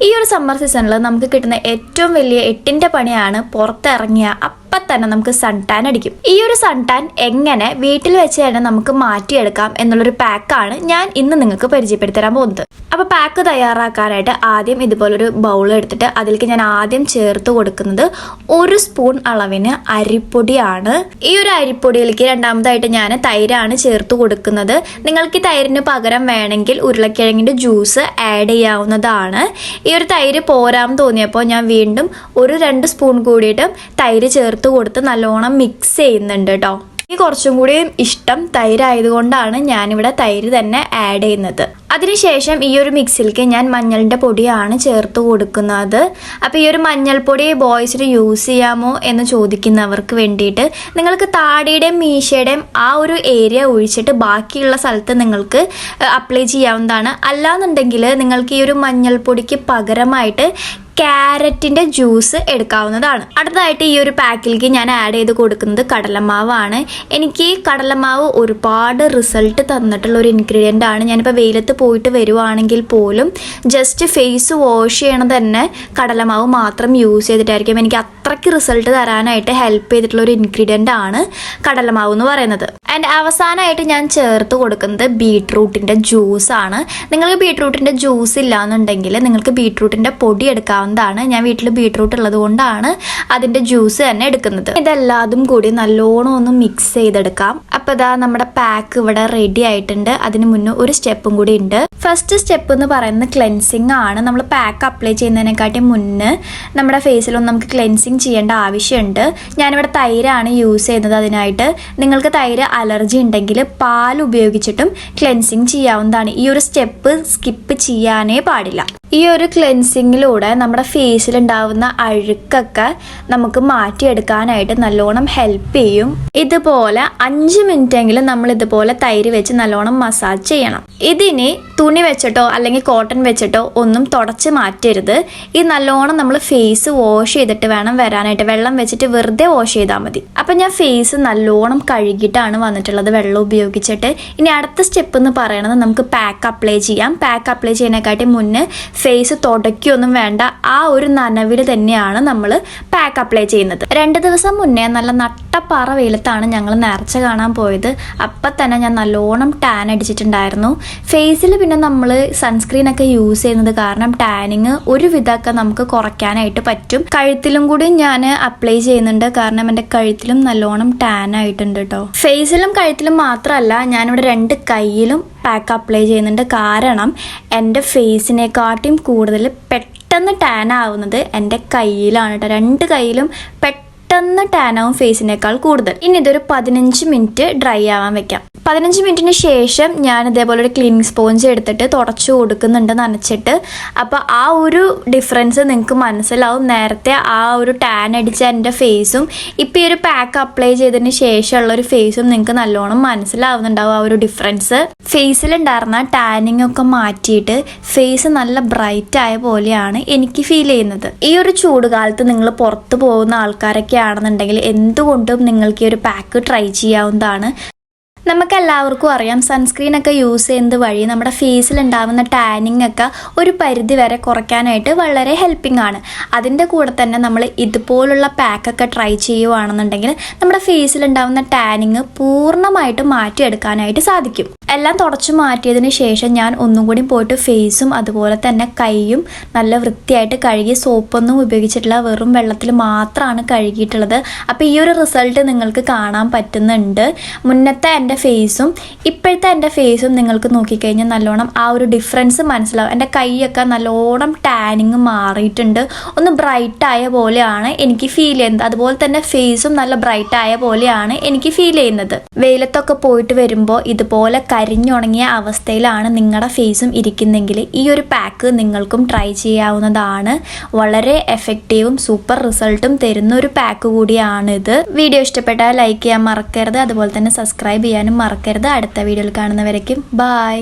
ഈ ഒരു സമ്മർ സീസണിൽ നമുക്ക് കിട്ടുന്ന ഏറ്റവും വലിയ എട്ടിന്റെ പണിയാണ് പുറത്തിറങ്ങിയ അപ്പം തന്നെ നമുക്ക് സൺ ടാൻ അടിക്കും. ഈ ഒരു സൺ ടാൻ എങ്ങനെ വീട്ടിൽ വെച്ച് തന്നെ നമുക്ക് മാറ്റിയെടുക്കാം എന്നുള്ളൊരു പാക്കാണ് ഞാൻ ഇന്ന് നിങ്ങൾക്ക് പരിചയപ്പെടുത്തി തരാൻ പോകുന്നത്. അപ്പോൾ പാക്ക് തയ്യാറാക്കാനായിട്ട് ആദ്യം ഇതുപോലൊരു ബൗൾ എടുത്തിട്ട് അതിലേക്ക് ഞാൻ ആദ്യം ചേർത്ത് കൊടുക്കുന്നത് 1 സ്പൂൺ അളവിന് അരിപ്പൊടിയാണ്. ഈ ഒരു അരിപ്പൊടിയിലേക്ക് രണ്ടാമതായിട്ട് ഞാൻ തൈരാണ് ചേർത്ത് കൊടുക്കുന്നത്. നിങ്ങൾക്ക് ഈ തൈരിന് പകരം വേണമെങ്കിൽ ഉരുളക്കിഴങ്ങിന്റെ ജ്യൂസ് ആഡ് ചെയ്യാവുന്നതാണ്. ഈ ഒരു തൈര് പോരാൻ തോന്നിയപ്പോൾ ഞാൻ വീണ്ടും 2 സ്പൂൺ കൂടിയിട്ട് തൈര് ചേർത്ത് കൊടുത്ത് നല്ലോണം മിക്സ് ചെയ്യുന്നുണ്ട് കേട്ടോ. ഈ കുറച്ചും കൂടി ഇഷ്ടം തൈരായതുകൊണ്ടാണ് ഞാനിവിടെ തൈര് തന്നെ ആഡ് ചെയ്യുന്നത്. അതിനുശേഷം ഈ ഒരു മിക്സിലേക്ക് ഞാൻ മഞ്ഞളിൻ്റെ പൊടിയാണ് ചേർത്ത് കൊടുക്കുന്നത്. അപ്പോൾ ഈ ഒരു മഞ്ഞൾപ്പൊടി ബോയ്സിന് യൂസ് ചെയ്യാമോ എന്ന് ചോദിക്കുന്നവർക്ക് വേണ്ടിയിട്ട് നിങ്ങൾക്ക് താടിയുടെയും മീശയുടെയും ആ ഒരു ഏരിയ ഒഴിച്ചിട്ട് ബാക്കിയുള്ള സ്ഥലത്ത് നിങ്ങൾക്ക് അപ്ലൈ ചെയ്യാവുന്നതാണ്. അല്ലാന്നുണ്ടെങ്കിൽ നിങ്ങൾക്ക് ഈ ഒരു മഞ്ഞൾപ്പൊടിക്ക് പകരമായിട്ട് ക്യാരറ്റിന്റെ ജ്യൂസ് എടുക്കാവുന്നതാണ്. അടുത്തതായിട്ട് ഈ ഒരു പാക്കിലേക്ക് ഞാൻ ആഡ് ചെയ്ത് കൊടുക്കുന്നത് കടലമാവാണ്. എനിക്ക് കടലമാവ് ഒരുപാട് റിസൾട്ട് തന്നിട്ടുള്ള ഒരു ഇൻഗ്രീഡിയൻ്റ് ആണ്. ഞാനിപ്പോൾ വെയിലത്ത് പോയിട്ട് വരുവാണെങ്കിൽ പോലും ജസ്റ്റ് ഫേസ് വാഷ് ചെയ്യണത് തന്നെ കടലമാവ് മാത്രം യൂസ് ചെയ്തിട്ടായിരിക്കും. എനിക്ക് അത്രയ്ക്ക് റിസൾട്ട് തരാനായിട്ട് ഹെൽപ്പ് ചെയ്തിട്ടുള്ള ഒരു ഇൻഗ്രീഡിയൻ്റ് ആണ് കടലമാവ് എന്ന് പറയുന്നത്. ആൻഡ് അവസാനമായിട്ട് ഞാൻ ചേർത്ത് കൊടുക്കുന്നത് ബീട്രൂട്ടിൻ്റെ ജ്യൂസാണ്. നിങ്ങൾക്ക് ബീട്രൂട്ടിൻ്റെ ജ്യൂസ് ഇല്ലാന്നുണ്ടെങ്കിൽ നിങ്ങൾക്ക് ബീട്രൂട്ടിൻ്റെ പൊടി എടുക്കാവുന്നതാണ്. ഞാൻ വീട്ടിൽ ബീട്രൂട്ട് ഉള്ളത് കൊണ്ടാണ് അതിൻ്റെ ജ്യൂസ് തന്നെ എടുക്കുന്നത്. ഇതെല്ലാതും കൂടി നല്ലോണം ഒന്ന് മിക്സ് ചെയ്തെടുക്കാം. അപ്പോൾ ഇതാ നമ്മുടെ പാക്ക് ഇവിടെ റെഡി ആയിട്ടുണ്ട്. അതിന് മുന്നേ ഒരു സ്റ്റെപ്പും കൂടി ഉണ്ട്. ഫസ്റ്റ് സ്റ്റെപ്പ് എന്ന് പറയുന്നത് ക്ലെൻസിങ് ആണ്. നമ്മൾ പാക്ക് അപ്ലൈ ചെയ്യുന്നതിനെക്കാട്ടി മുന്നേ നമ്മുടെ ഫേസിലൊന്നും നമുക്ക് ക്ലെൻസിങ് ചെയ്യേണ്ട ആവശ്യമുണ്ട്. ഞാനിവിടെ തൈരാണ് യൂസ് ചെയ്യുന്നത്. അതിനായിട്ട് നിങ്ങൾക്ക് തൈര് അലർജി ഉണ്ടെങ്കിൽ പാൽ ഉപയോഗിച്ചിട്ടും ക്ലെൻസിങ് ചെയ്യാവുന്നതാണ്. ഈ ഒരു സ്റ്റെപ്പ് സ്കിപ്പ് ചെയ്യാനേ പാടില്ല. ഈ ഒരു ക്ലെൻസിങ്ങിലൂടെ നമ്മുടെ ഫേസിലുണ്ടാവുന്ന അഴുക്കൊക്കെ നമുക്ക് മാറ്റിയെടുക്കാനായിട്ട് നല്ലോണം ഹെൽപ്പ് ചെയ്യും. ഇതുപോലെ 5 മിനിറ്റെങ്കിലും നമ്മൾ ഇതുപോലെ തൈര് വെച്ച് നല്ലോണം മസാജ് ചെയ്യണം. ഇതിന് തുണി വെച്ചിട്ടോ അല്ലെങ്കിൽ കോട്ടൺ വെച്ചിട്ടോ ഒന്നും തുടച്ച് മാറ്റരുത്. ഈ നല്ലോണം നമ്മൾ ഫേസ് വാഷ് ചെയ്തിട്ട് വേണം വരാനായിട്ട്. വെള്ളം വെച്ചിട്ട് വെറുതെ വാഷ് ചെയ്താൽ മതി. അപ്പം ഞാൻ ഫേസ് നല്ലോണം കഴുകിയിട്ടാണ് വന്നിട്ടുള്ളത് വെള്ളം ഉപയോഗിച്ചിട്ട്. ഇനി അടുത്ത സ്റ്റെപ്പ് എന്ന് പറയുന്നത് നമുക്ക് പാക്ക് അപ്ലൈ ചെയ്യാം. പാക്ക് അപ്ലൈ ചെയ്യുന്നതിനെക്കാട്ടി മുന്നേ ഫേസ് തുടയ്ക്കൊന്നും വേണ്ട, ആ ഒരു നനവിൽ തന്നെയാണ് നമ്മൾ പാക്ക് അപ്ലൈ ചെയ്യുന്നത്. 2 ദിവസം മുന്നേ നല്ല നട്ടപ്പാറ വെയിലത്താണ് ഞങ്ങൾ നേർച്ച കാണാൻ പോയത്. അപ്പം തന്നെ ഞാൻ നല്ലോണം ടാൻ അടിച്ചിട്ടുണ്ടായിരുന്നു. ഫേസിൽ പിന്നെ നമ്മൾ സൺസ്ക്രീൻ ഒക്കെ യൂസ് ചെയ്യുന്നത് കാരണം ടാനിങ് ഒരുവിധമൊക്കെ നമുക്ക് കുറയ്ക്കാനായിട്ട് പറ്റും. കഴുത്തിലും കൂടി ഞാൻ അപ്ലൈ ചെയ്യുന്നുണ്ട്, കാരണം എൻ്റെ കഴുത്തിലും നല്ലോണം ടാൻ ആയിട്ടുണ്ട് കേട്ടോ. ഫേസിലും കഴുത്തിലും മാത്രമല്ല, ഞാനിവിടെ 2 കൈയിലും പാക്ക് അപ്ലൈ ചെയ്യുന്നുണ്ട്. കാരണം എൻ്റെ ഫേസിനെക്കാട്ടിയും കൂടുതൽ പെട്ടെന്ന് ടാൻ ആവുന്നത് എൻ്റെ കയ്യിലാണ് കേട്ടോ. 2 കൈയിലും പെട്ടെന്ന് ടാൻ ആവും ഫേസിനേക്കാൾ കൂടുതൽ. ഇനി ഇതൊരു 15 മിനിറ്റ് ഡ്രൈ ആവാൻ വെക്കാം. 15 മിനിറ്റിന് ശേഷം ഞാൻ ഇതേപോലെ ഒരു ക്ലീനിങ് സ്പോഞ്ച് എടുത്തിട്ട് തുടച്ചു കൊടുക്കുന്നുണ്ട് നനച്ചിട്ട്. അപ്പോൾ ആ ഒരു ഡിഫറൻസ് നിങ്ങൾക്ക് മനസ്സിലാവും. നേരത്തെ ആ ഒരു ടാൻ അടിച്ച എൻ്റെ ഫേസും ഇപ്പം ഈ ഒരു പാക്ക് അപ്ലൈ ചെയ്തതിന് ശേഷമുള്ള ഒരു ഫേസും നിങ്ങൾക്ക് നല്ലോണം മനസ്സിലാവുന്നുണ്ടാവും. ആ ഒരു ഡിഫറൻസ് ഫേസിലുണ്ടായിരുന്ന ടാനിങ് ഒക്കെ മാറ്റിയിട്ട് ഫേസ് നല്ല ബ്രൈറ്റ് ആയ പോലെയാണ് എനിക്ക് ഫീൽ ചെയ്യുന്നത്. ഈ ഒരു ചൂടുകാലത്ത് നിങ്ങൾ പുറത്ത് പോകുന്ന ആൾക്കാരൊക്കെ ആണെന്നുണ്ടെങ്കിൽ എന്തുകൊണ്ടും നിങ്ങൾക്ക് ഈ ഒരു പാക്ക് ട്രൈ ചെയ്യാവുന്നതാണ്. നമുക്കെല്ലാവർക്കും അറിയാം, സൺസ്ക്രീൻ ഒക്കെ യൂസ് ചെയ്യുന്നത് വഴി നമ്മുടെ ഫേസിൽ ഉണ്ടാവുന്ന ടാനിങ് ഒക്കെ ഒരു പരിധി വരെ കുറയ്ക്കാനായിട്ട് വളരെ ഹെൽപ്പിംഗ് ആണ്. അതിൻ്റെ കൂടെ തന്നെ നമ്മൾ ഇതുപോലുള്ള പാക്കൊക്കെ ട്രൈ ചെയ്യുകയാണെന്നുണ്ടെങ്കിൽ നമ്മുടെ ഫേസിൽ ഉണ്ടാവുന്ന ടാനിങ് പൂർണ്ണമായിട്ട് മാറ്റിയെടുക്കാനായിട്ട് സാധിക്കും. എല്ലാം തുടച്ചു മാറ്റിയതിന് ശേഷം ഞാൻ ഒന്നും കൂടി പോയിട്ട് ഫേസും അതുപോലെ തന്നെ കൈയും നല്ല വൃത്തിയായിട്ട് കഴുകി, സോപ്പൊന്നും ഉപയോഗിച്ചിട്ടില്ല, വെറും വെള്ളത്തിൽ മാത്രമാണ് കഴുകിയിട്ടുള്ളത്. അപ്പോൾ ഈ ഒരു റിസൾട്ട് നിങ്ങൾക്ക് കാണാൻ പറ്റുന്നുണ്ട്. മുന്നത്തെ എൻ്റെ ഫേസും ഇപ്പോഴത്തെ എൻ്റെ ഫേസും നിങ്ങൾക്ക് നോക്കിക്കഴിഞ്ഞാൽ നല്ലോണം ആ ഒരു ഡിഫറൻസ് മനസ്സിലാവും. എൻ്റെ കൈയൊക്കെ നല്ലോണം ടാനിങ് മാറിയിട്ടുണ്ട്, ഒന്ന് ബ്രൈറ്റ് ആയ പോലെയാണ് എനിക്ക് ഫീൽ ചെയ്യുന്നത്. അതുപോലെ തന്നെ ഫേസും നല്ല ബ്രൈറ്റ് ആയ പോലെയാണ് എനിക്ക് ഫീൽ ചെയ്യുന്നത്. വെയിലത്തൊക്കെ പോയിട്ട് വരുമ്പോൾ ഇതുപോലെ കരിഞ്ഞുണങ്ങിയ അവസ്ഥയിലാണ് നിങ്ങളുടെ ഫേസും ഇരിക്കുന്നെങ്കിൽ ഈ ഒരു പാക്ക് നിങ്ങൾക്കും ട്രൈ ചെയ്യാവുന്നതാണ്. വളരെ എഫക്റ്റീവും സൂപ്പർ റിസൾട്ടും തരുന്ന ഒരു പാക്ക് കൂടിയാണിത്. വീഡിയോ ഇഷ്ടപ്പെട്ടാൽ ലൈക്ക് ചെയ്യാൻ മറക്കരുത്. അതുപോലെ തന്നെ സബ്സ്ക്രൈബ് ചെയ്യാനും മറക്കരുത്. അടുത്ത വീഡിയോയിൽ കാണുന്നവരേക്കും ബൈ.